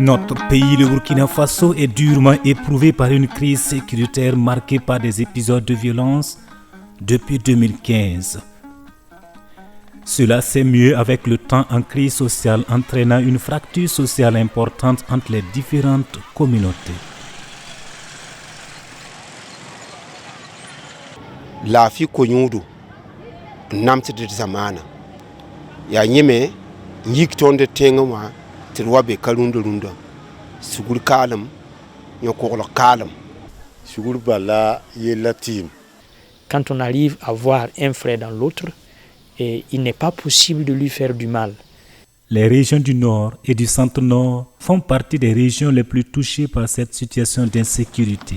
Notre pays, le Burkina Faso, est durement éprouvé par une crise sécuritaire marquée par des épisodes de violence depuis 2015. Cela s'est mué avec le temps en crise sociale, entraînant une fracture sociale importante entre les différentes communautés. Lafi konyudu namti de zamana ya nyeme yiktonde tengwa tirwabe kalundurunda sugur kalam nyokolo kalam sugur bala yelatim. Quand on arrive à voir un frère dans l'autre, il n'est pas possible de lui faire du mal. Les régions du Nord et du Centre-Nord font partie des régions les plus touchées par cette situation d'insécurité.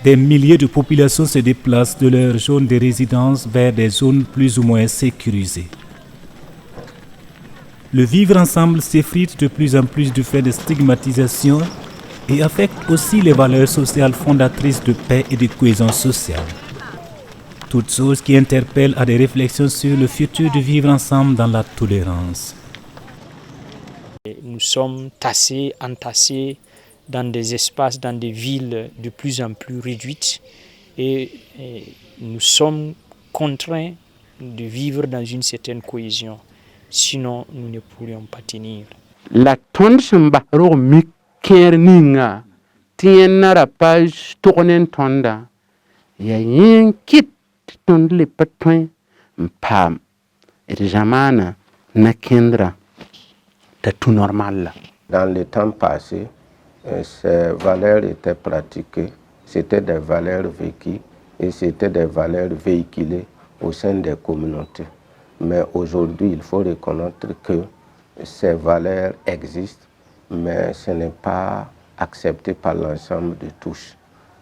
Des milliers de populations se déplacent de leur zone de résidence vers des zones plus ou moins sécurisées. Le vivre ensemble s'effrite de plus en plus du fait de stigmatisation et affecte aussi les valeurs sociales fondatrices de paix et de cohésion sociale. Toutes choses qui interpellent à des réflexions sur le futur de vivre ensemble dans la tolérance. Nous sommes tassés, entassés dans des espaces, dans des villes de plus en plus réduites et nous sommes contraints de vivre dans une certaine cohésion. Sinon, nous ne pourrions pas tenir. La tonde samba ro mi kerninga tienara page tournen tonda ya yin kit tonde le patouin pam et jamana na kendra de tout normal. Dans le temps passé, ces valeurs étaient pratiquées, c'était des valeurs vécues et c'était des valeurs véhiculées au sein des communautés. Mais aujourd'hui, il faut reconnaître que ces valeurs existent, mais ce n'est pas accepté par l'ensemble de tous.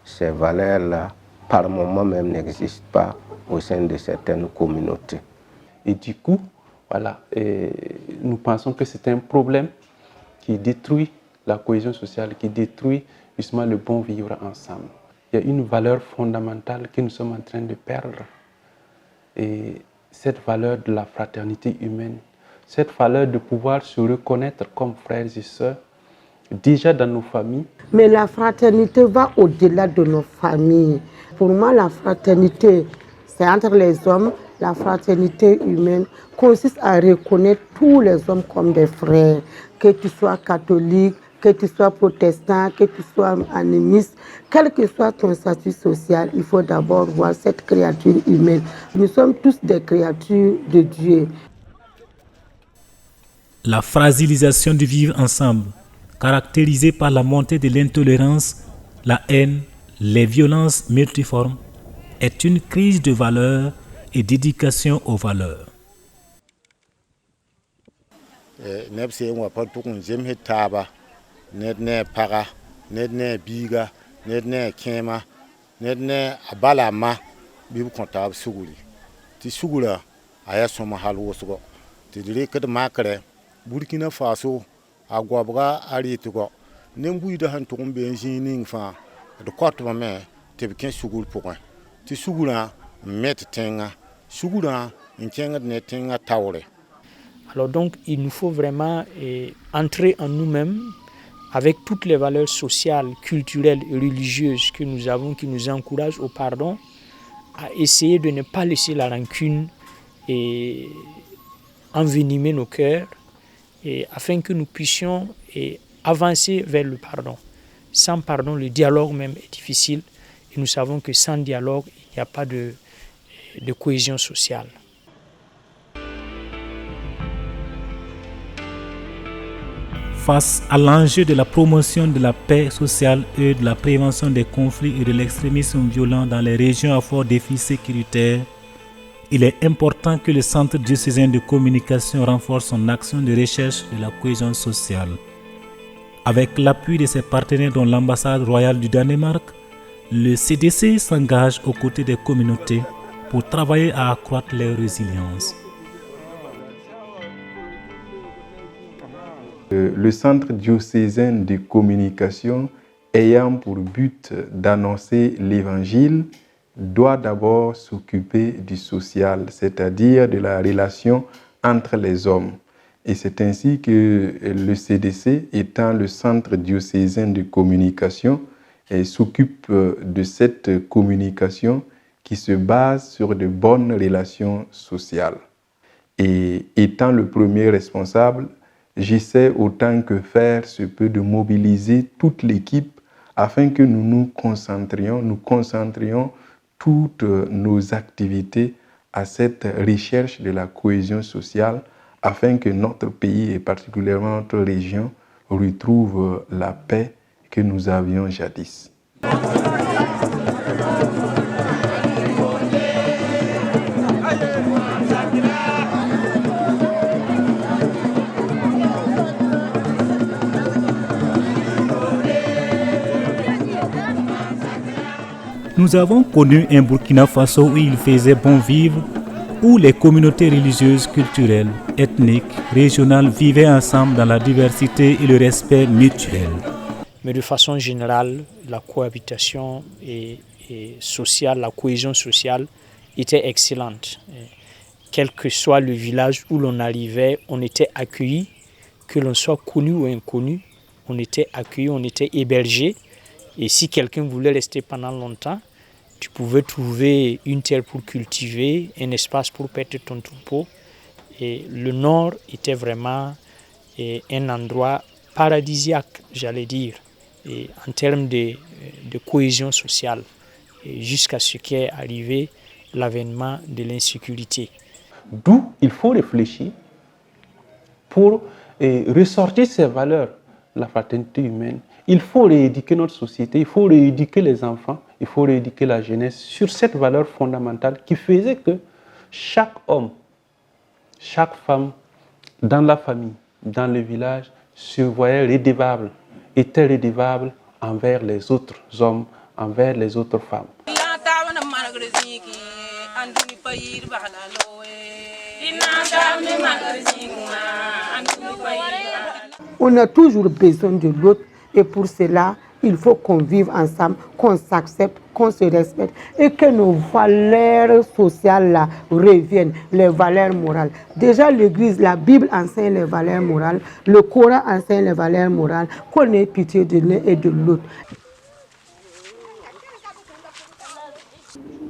Ces valeurs-là, par moment même, n'existent pas au sein de certaines communautés. Et du coup, voilà, nous pensons que c'est un problème qui détruit la cohésion sociale, qui détruit justement le bon vivre ensemble. Il y a une valeur fondamentale que nous sommes en train de perdre. Et cette valeur de la fraternité humaine, cette valeur de pouvoir se reconnaître comme frères et sœurs, déjà dans nos familles. Mais la fraternité va au-delà de nos familles. Pour moi, la fraternité, c'est entre les hommes. La fraternité humaine consiste à reconnaître tous les hommes comme des frères, que tu sois catholique, que tu sois protestant, que tu sois animiste, quel que soit ton statut social, il faut d'abord voir cette créature humaine. Nous sommes tous des créatures de Dieu. La fragilisation du vivre ensemble, caractérisée par la montée de l'intolérance, la haine, les violences multiformes, est une crise de valeurs et d'éducation aux valeurs. Nedne para, nedne biga, nedne kema, nedne abalama, bibu kontab suguli. Ti sugula aya soma halwosugo. Ti dire kad makare, Burkina Faso agwabga aritugo. Nembu da han tukumbe enjining fa. De kotba me te bikin sugul pourquoi. Ti sugula met tenga, sugula nkenga ne tenga tawre. Alors donc il nous faut vraiment entrer en nous-mêmes avec toutes les valeurs sociales, culturelles et religieuses que nous avons, qui nous encouragent au pardon, à essayer de ne pas laisser la rancune envenimer nos cœurs, afin que nous puissions avancer vers le pardon. Sans pardon, le dialogue même est difficile, et nous savons que sans dialogue, il n'y a pas de cohésion sociale. Face à l'enjeu de la promotion de la paix sociale et de la prévention des conflits et de l'extrémisme violent dans les régions à fort défi sécuritaire, il est important que le Centre diocésain de communication renforce son action de recherche de la cohésion sociale. Avec l'appui de ses partenaires dont l'ambassade royale du Danemark, le CDC s'engage aux côtés des communautés pour travailler à accroître leur résilience. Le Centre diocésain de communication ayant pour but d'annoncer l'Évangile doit d'abord s'occuper du social, c'est-à-dire de la relation entre les hommes. Et c'est ainsi que le CDC, étant le Centre diocésain de communication, s'occupe de cette communication qui se base sur de bonnes relations sociales. Et étant le premier responsable, j'essaie autant que faire se peut de mobiliser toute l'équipe afin que nous concentrions toutes nos activités à cette recherche de la cohésion sociale afin que notre pays et particulièrement notre région retrouve la paix que nous avions jadis. Nous avons connu un Burkina Faso où il faisait bon vivre, où les communautés religieuses, culturelles, ethniques, régionales vivaient ensemble dans la diversité et le respect mutuel. Mais de façon générale, la cohabitation et sociale, la cohésion sociale était excellente. Quel que soit le village où l'on arrivait, on était accueilli, que l'on soit connu ou inconnu, on était accueilli, on était hébergé. Et si quelqu'un voulait rester pendant longtemps, tu pouvais trouver une terre pour cultiver, un espace pour perdre ton troupeau. Et le nord était vraiment un endroit paradisiaque, j'allais dire, et en termes de cohésion sociale, jusqu'à ce qu'est arrivé l'avènement de l'insécurité. D'où il faut réfléchir pour ressortir ces valeurs, la fraternité humaine. Il faut rééduquer notre société, il faut rééduquer les enfants, il faut rééduquer la jeunesse sur cette valeur fondamentale qui faisait que chaque homme, chaque femme, dans la famille, dans le village, se voyait redevable, était redevable envers les autres hommes, envers les autres femmes. On a toujours besoin de l'autre et pour cela, il faut qu'on vive ensemble, qu'on s'accepte, qu'on se respecte et que nos valeurs sociales là reviennent, les valeurs morales. Déjà l'Église, la Bible enseigne les valeurs morales, le Coran enseigne les valeurs morales, qu'on ait pitié de l'un et de l'autre.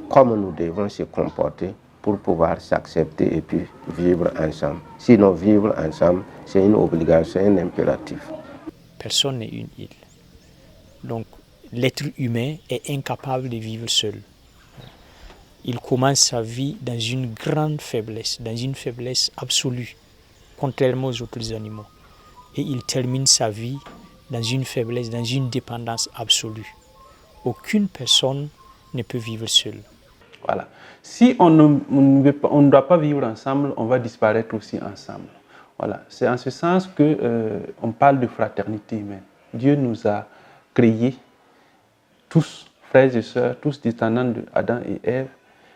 Comment nous devons se comporter pour pouvoir s'accepter et puis vivre ensemble. Sinon, vivre ensemble, c'est une obligation, un impératif. Personne n'est une île. Donc, l'être humain est incapable de vivre seul. Il commence sa vie dans une grande faiblesse, dans une faiblesse absolue, contrairement aux autres animaux. Et il termine sa vie dans une faiblesse, dans une dépendance absolue. Aucune personne ne peut vivre seule. Voilà. Si on ne doit pas vivre ensemble, on va disparaître aussi ensemble. Voilà. C'est en ce sens qu'on parle de fraternité humaine. Dieu nous a créés tous, frères et sœurs, tous descendants d'Adam et Ève,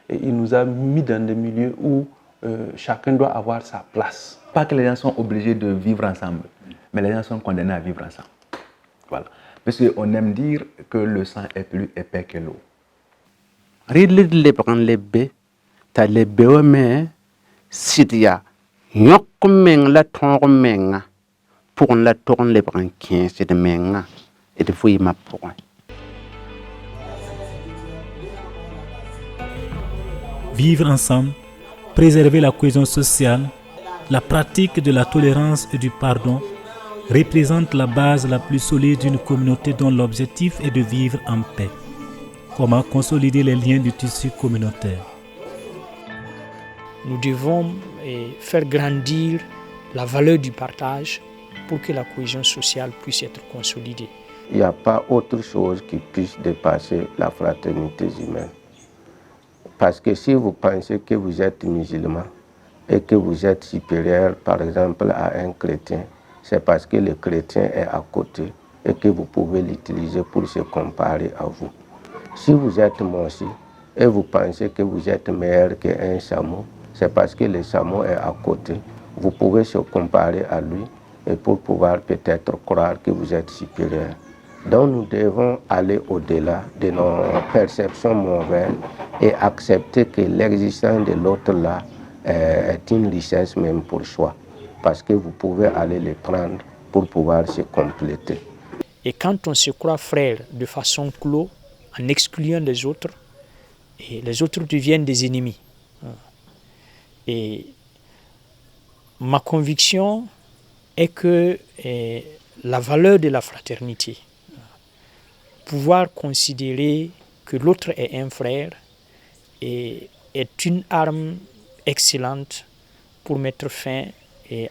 et il nous a mis dans des milieux où chacun doit avoir sa place. Pas que les gens sont obligés de vivre ensemble, mais les gens sont condamnés à vivre ensemble. Voilà. Parce qu'on aime dire que le sang est plus épais que l'eau. Rilid lebran lebbe ta lebbe wa me sidia nyok meng la tong menga pour la ton lebran 15 de menga et de fouiller ma point. Vivre ensemble, préserver la cohésion sociale, la pratique de la tolérance et du pardon représente la base la plus solide d'une communauté dont l'objectif est de vivre en paix. Comment consolider les liens du tissu communautaire? Nous devons faire grandir la valeur du partage, pour que la cohésion sociale puisse être consolidée. Il n'y a pas autre chose qui puisse dépasser la fraternité humaine. Parce que si vous pensez que vous êtes musulman et que vous êtes supérieur, par exemple, à un chrétien, c'est parce que le chrétien est à côté et que vous pouvez l'utiliser pour se comparer à vous. Si vous êtes Monsi et vous pensez que vous êtes meilleur qu'un Samo, c'est parce que le Samo est à côté. Vous pouvez se comparer à lui et pour pouvoir peut-être croire que vous êtes supérieur. Donc nous devons aller au-delà de nos perceptions mauvaises et accepter que l'existence de l'autre là est une richesse même pour soi. Parce que vous pouvez aller le prendre pour pouvoir se compléter. Et quand on se croit frère de façon clos, en excluant les autres, et les autres deviennent des ennemis. Et ma conviction est que la valeur de la fraternité, pouvoir considérer que l'autre est un frère, est une arme excellente pour mettre fin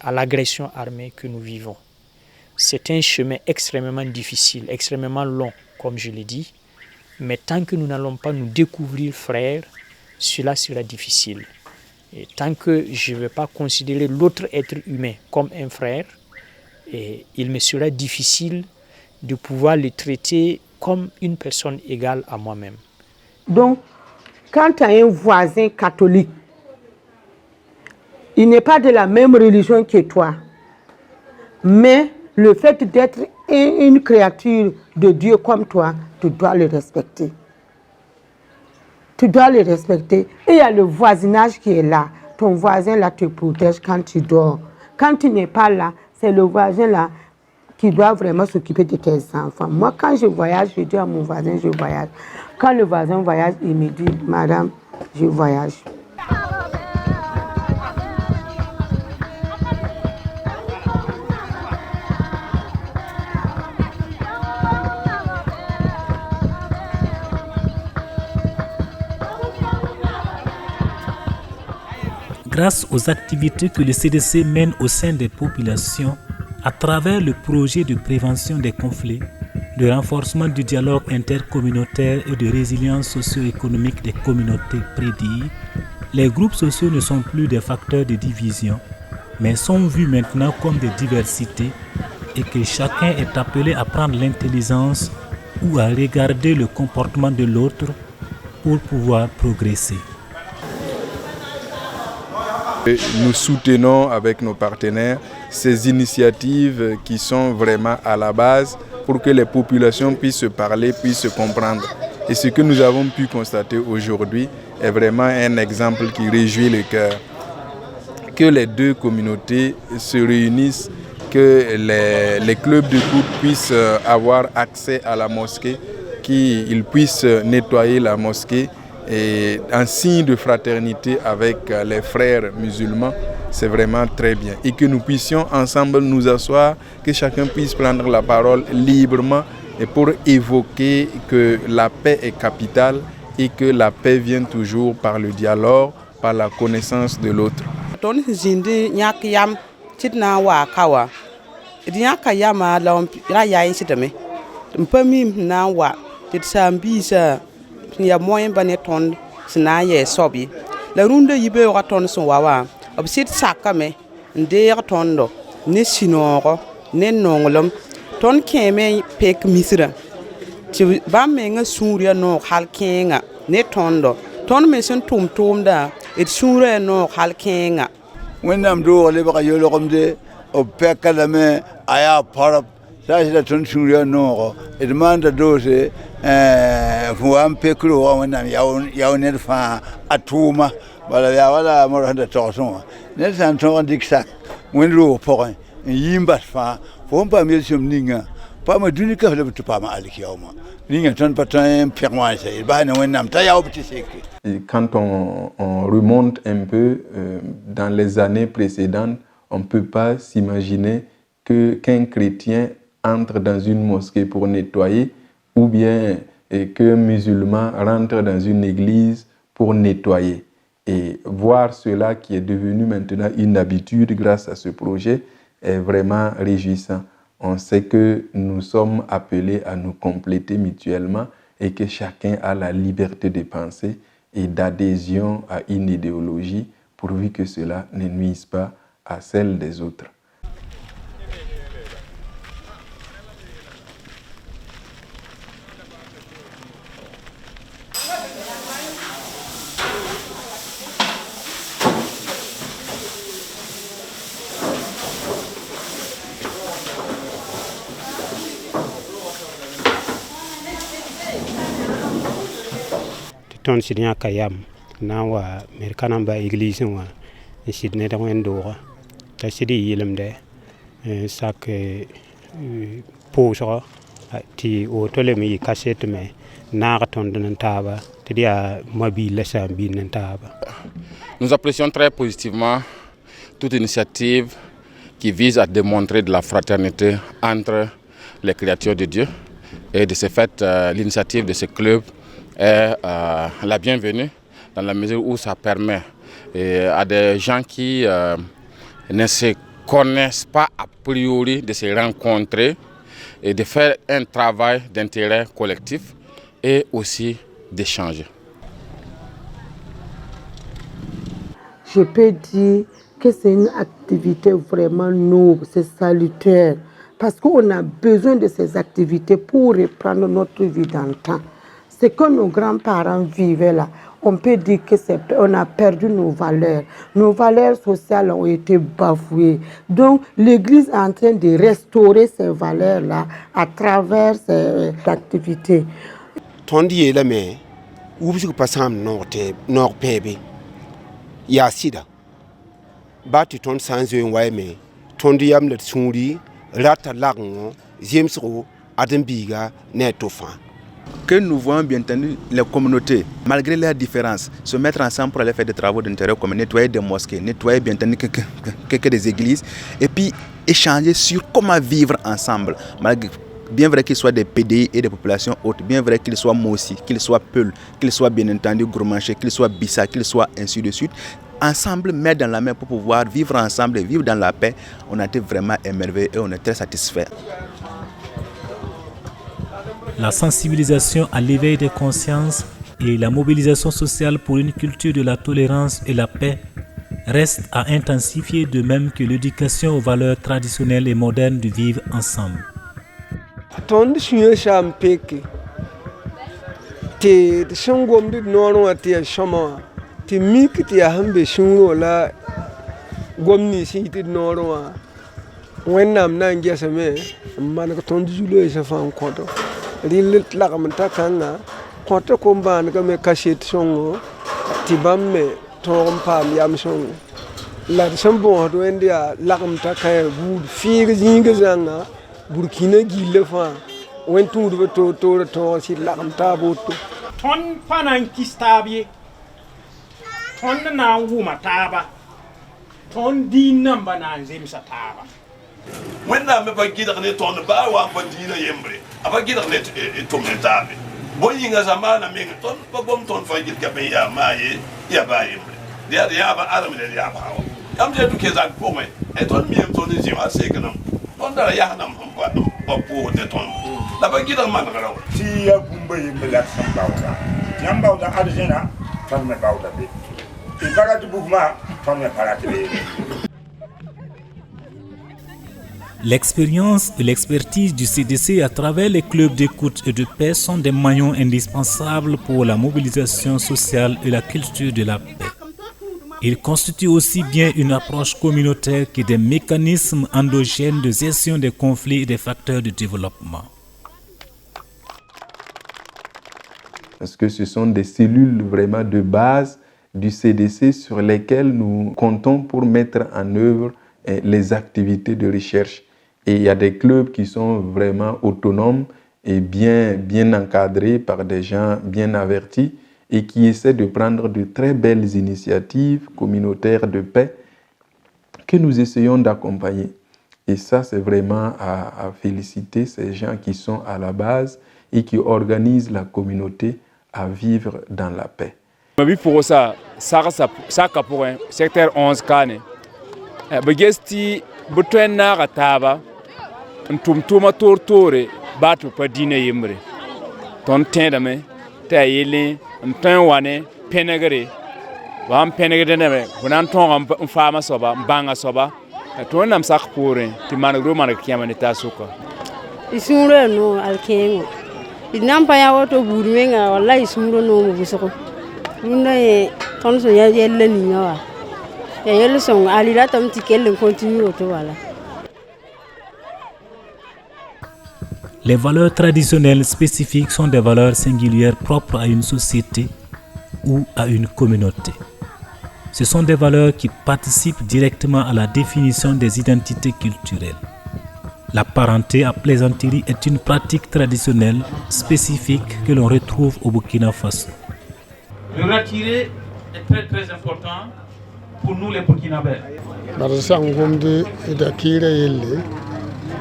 à l'agression armée que nous vivons. C'est un chemin extrêmement difficile, extrêmement long, comme je l'ai dit, mais tant que nous n'allons pas nous découvrir frères, cela sera difficile. Et tant que je ne vais pas considérer l'autre être humain comme un frère, il me sera difficile de pouvoir le traiter comme une personne égale à moi-même. Donc, quand tu as un voisin catholique, il n'est pas de la même religion que toi, mais le fait d'être une créature de Dieu comme toi, tu dois le respecter. Tu dois le respecter. Et il y a le voisinage qui est là. Ton voisin là te protège quand tu dors. Quand tu n'es pas là, c'est le voisin là qui doit vraiment s'occuper de tes enfants. Moi, quand je voyage, je dis à mon voisin, je voyage. Quand le voisin voyage, il me dit, madame, je voyage. Grâce aux activités que le CDC mène au sein des populations, à travers le projet de prévention des conflits, de renforcement du dialogue intercommunautaire et de résilience socio-économique des communautés prédites, les groupes sociaux ne sont plus des facteurs de division, mais sont vus maintenant comme des diversités et que chacun est appelé à prendre l'intelligence ou à regarder le comportement de l'autre pour pouvoir progresser. Nous soutenons avec nos partenaires ces initiatives qui sont vraiment à la base pour que les populations puissent se parler, puissent se comprendre. Et ce que nous avons pu constater aujourd'hui est vraiment un exemple qui réjouit le cœur. Que les deux communautés se réunissent, que les clubs de foot puissent avoir accès à la mosquée, qu'ils puissent nettoyer la mosquée. Et en signe de fraternité avec les frères musulmans, c'est vraiment très bien. Et que nous puissions ensemble nous asseoir, que chacun puisse prendre la parole librement et pour évoquer que la paix est capitale et que la paix vient toujours par le dialogue, par la connaissance de l'autre. Ya moyen bane ton sina ye sobi la runde yibe wa ton son wawa obsit sakame nde tondo ne sinoro ne nongolom ton keme pek misra ti ba me nga suria no hal kenga ne tondo ton me sen tum da et suria no hal kenga wennam do le ba yolo komde o pekala me aya parap sa ila ton suria no e demanda dose fuam pekro wonnam yawner fa atuma wala ya wala mo handa toson ne san ton diksak wenro porin yimba fa fompa melsum ninga pa ma dunika le tupa ma alikiyoma ninga ton patan permoise ba ne wonnam ta yaw petit seki. Quand on remonte un peu dans les années précédentes, on ne peut pas s'imaginer qu'un chrétien entre dans une mosquée pour nettoyer ou bien qu'un musulman rentre dans une église pour nettoyer. Et voir cela qui est devenu maintenant une habitude grâce à ce projet, est vraiment réjouissant. On sait que nous sommes appelés à nous compléter mutuellement et que chacun a la liberté de penser et d'adhésion à une idéologie, pourvu que cela ne nuise pas à celle des autres. Ton sidnya kayam na wa merkana ba église wa sidne da wendo ta sidi yilemde sak poso ti o tole mi cassette me na ton den taba ti dia mobile sa bin taba. Nous apprécions très positivement toute initiative qui vise à démontrer de la fraternité entre les créatures de Dieu, et de ce fait l'initiative de ce club est la bienvenue dans la mesure où ça permet à des gens qui ne se connaissent pas a priori de se rencontrer et de faire un travail d'intérêt collectif et aussi d'échanger. Je peux dire que c'est une activité vraiment noble, c'est salutaire, parce qu'on a besoin de ces activités pour reprendre notre vie d'antan. Ce que nos grands-parents vivaient là, on peut dire qu'on a perdu nos valeurs. Nos valeurs sociales ont été bafouées. Donc l'Église est en train de restaurer ces valeurs-là à travers ces activités. Tondi là mais où vous passez nord pébé ya sida bati ton sans un way mais tondi yam le souri rata lagngo zemsro adembiga netofan. Que nous voyons bien entendu les communautés, malgré leurs différences, se mettre ensemble pour aller faire des travaux d'intérêt comme nettoyer des mosquées, nettoyer bien entendu quelques des églises, et puis échanger sur comment vivre ensemble. Bien vrai qu'ils soient des PDI et des populations hautes, bien vrai qu'ils soient Mossi, qu'ils soient Peul, qu'ils soient bien entendu Gourmanché, qu'ils soient Bissa, qu'ils soient ainsi de suite, ensemble, main dans la main pour pouvoir vivre ensemble et vivre dans la paix, on a été vraiment émerveillés et on est très satisfaits. La sensibilisation à l'éveil des consciences et la mobilisation sociale pour une culture de la tolérance et la paix restent à intensifier, de même que l'éducation aux valeurs traditionnelles et modernes du vivre ensemble. Ton suye champeke te shongom dit nono te shoma te mik te hambe shungo la gomni si te nono wennam na ngesame man ko ton julo sa fan koto rilit la kam ta kanga koto ko ban ko me cachet songo ti bamme tom pam yam songo la sambo do endia la kam ta kay bu fi ginga zanga Burkina gile fa wen tudu to si la kam ta boto ton panan kistabi ton na wuma taba ton din namba na zim sa taba wenda me ba gidar ne ton ba wa ba dina yembre aba gidar ne to me tabe boyinga zamana me ton ba gom ton fa gid gabe ya maye ya ba yembre ya ba adam ne ya ba am je du kezak po me e ton mi em ton zima se kanam on dara ya nam ba po de ton la ba gidar man garaw si ya gumba yembre la sambawda yambawda arjena ton me bawda be e baratu bugma ton me parate be. L'expérience et l'expertise du CDC à travers les clubs d'écoute et de paix sont des maillons indispensables pour la mobilisation sociale et la culture de la paix. Ils constituent aussi bien une approche communautaire que des mécanismes endogènes de gestion des conflits et des facteurs de développement. Parce que ce sont des cellules vraiment de base du CDC sur lesquelles nous comptons pour mettre en œuvre les activités de recherche. Et il y a des clubs qui sont vraiment autonomes et bien encadrés par des gens bien avertis et qui essaient de prendre de très belles initiatives communautaires de paix que nous essayons d'accompagner. Et ça, c'est vraiment à féliciter ces gens qui sont à la base et qui organisent la communauté à vivre dans la paix. Pour ça pour un secteur 11 kane begesti bu tõe n naaga taaba n tʋm tʋʋma toor-toore baa tɩ pa dĩinã yembre tõnd tẽedame tɩ a yelle n tõe n wa ne pẽnegre wa n pẽnegd nebe fo na n tõog n faama soaba n bãnga soaba tõnd nam sak poorẽ tɩ maneg ro maneg kẽema ne taa sʋka y sũurã no alkẽengõ d na n pa yã woto buud wẽnga walla y sũurã noomã wʋsgo rũndã yẽ tõnd sẽn ya yɛlla ninga wa ya yell sõng ali ratame tɩ kell n continue woto wala. Les valeurs traditionnelles spécifiques sont des valeurs singulières propres à une société ou à une communauté. Ce sont des valeurs qui participent directement à la définition des identités culturelles. La parenté à plaisanterie est une pratique traditionnelle spécifique que l'on retrouve au Burkina Faso. Le retirer est très très important pour nous les Burkinabés.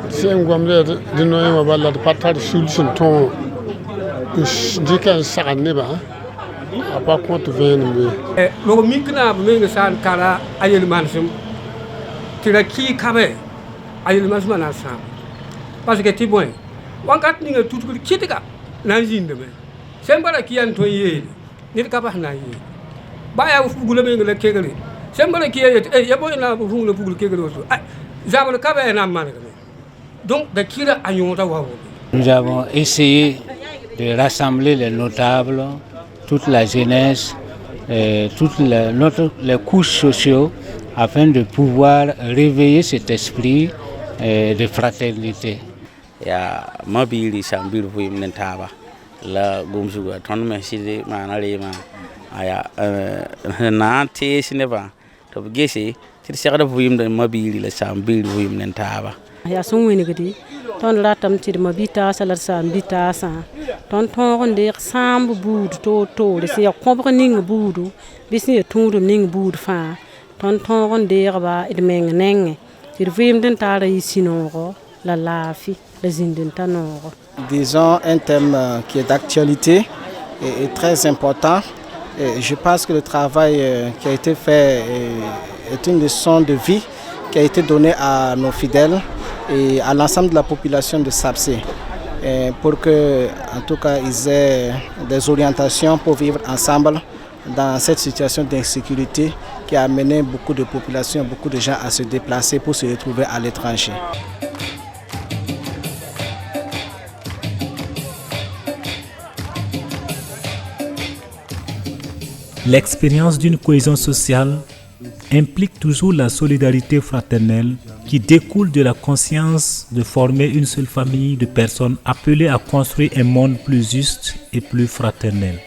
Sen gwamre de noy ma balla de patar solution ton dikan sagane ba apa compte venir lo mikna me san kala ayel mansum tira ki kabe ayel mansum na sa parce que ti boy wangat ni tout ko kitika na jinde me sen bara ki an to ye ni ka ba na ye ba ya fugule me ngala kegere sen bara ki ye ya boy na fugule fugule kegere so zaman kabe na man. Donc, nous avons essayé de rassembler les notables, toute la jeunesse, toutes les couches sociaux, afin de pouvoir réveiller cet esprit de fraternité. Ya mabili sambir fu mentaba la gomsuga ton meside manalema aya na te sineba to gese tir sagada fu yimde mabili la sambir fu mentaba ya sun wini gidi ton latam ti ma bita salar sa bita sa ton de sambu budu to se ya kombre ning budu bisi ya tundu ning budu fa ton de ba idmeng neng ti vim den tara isinoro la lafi la zinden tanoro. Disons un thème qui est d'actualité et très important. Et je pense que le travail qui a été fait est une leçon de vie qui a été donnée à nos fidèles et à l'ensemble de la population de Sapsé pour que, en tout cas, ils aient des orientations pour vivre ensemble dans cette situation d'insécurité qui a amené beaucoup de populations, beaucoup de gens à se déplacer pour se retrouver à l'étranger. L'expérience d'une cohésion sociale implique toujours la solidarité fraternelle qui découle de la conscience de former une seule famille de personnes appelées à construire un monde plus juste et plus fraternel.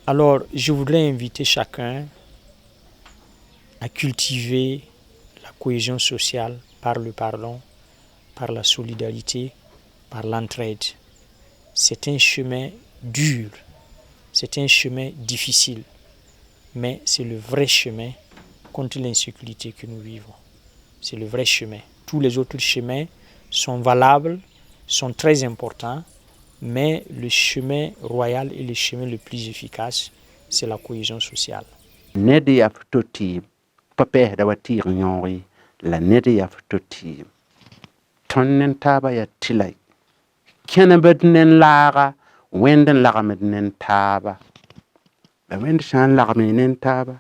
Alors, je voudrais inviter chacun à cultiver la cohésion sociale par le pardon, par la solidarité, par l'entraide. C'est un chemin dur, c'est un chemin difficile, mais c'est le vrai chemin contre l'insécurité que nous vivons. C'est le vrai chemin. Tous les autres chemins sont valables, sont très importants, mais le chemin royal et le chemin le plus efficace, c'est la cohésion sociale. Nedi ya futoti pape da watir nyori la nedi ya futoti tonnen taba ya tilai kena bednen laga wenden laga mednen taba la wend shan laga mednen taba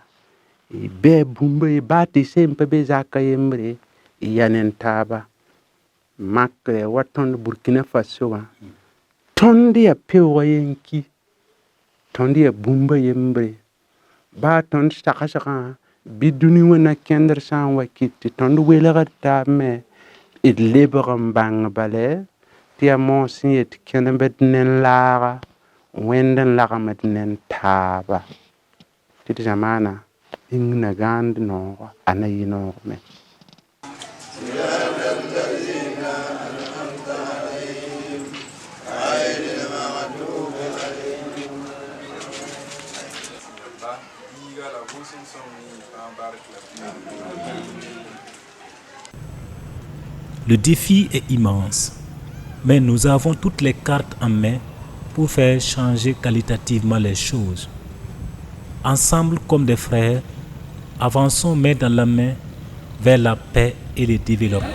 e be bumba e bati sempe be zakayembre e yanen taba makre waton Burkina Faso wa tondi ya pewa yenki tondi ya bumba yembre ba ton saka biduni wana kender san wakiti ton welaga ta me it leberam bang bale tia mon siet kenen bednen lara wenden laga mednen taba titi jamana ingna gand no ana yino me. Le défi est immense, mais nous avons toutes les cartes en main pour faire changer qualitativement les choses. Ensemble comme des frères, avançons main dans la main vers la paix et le développement.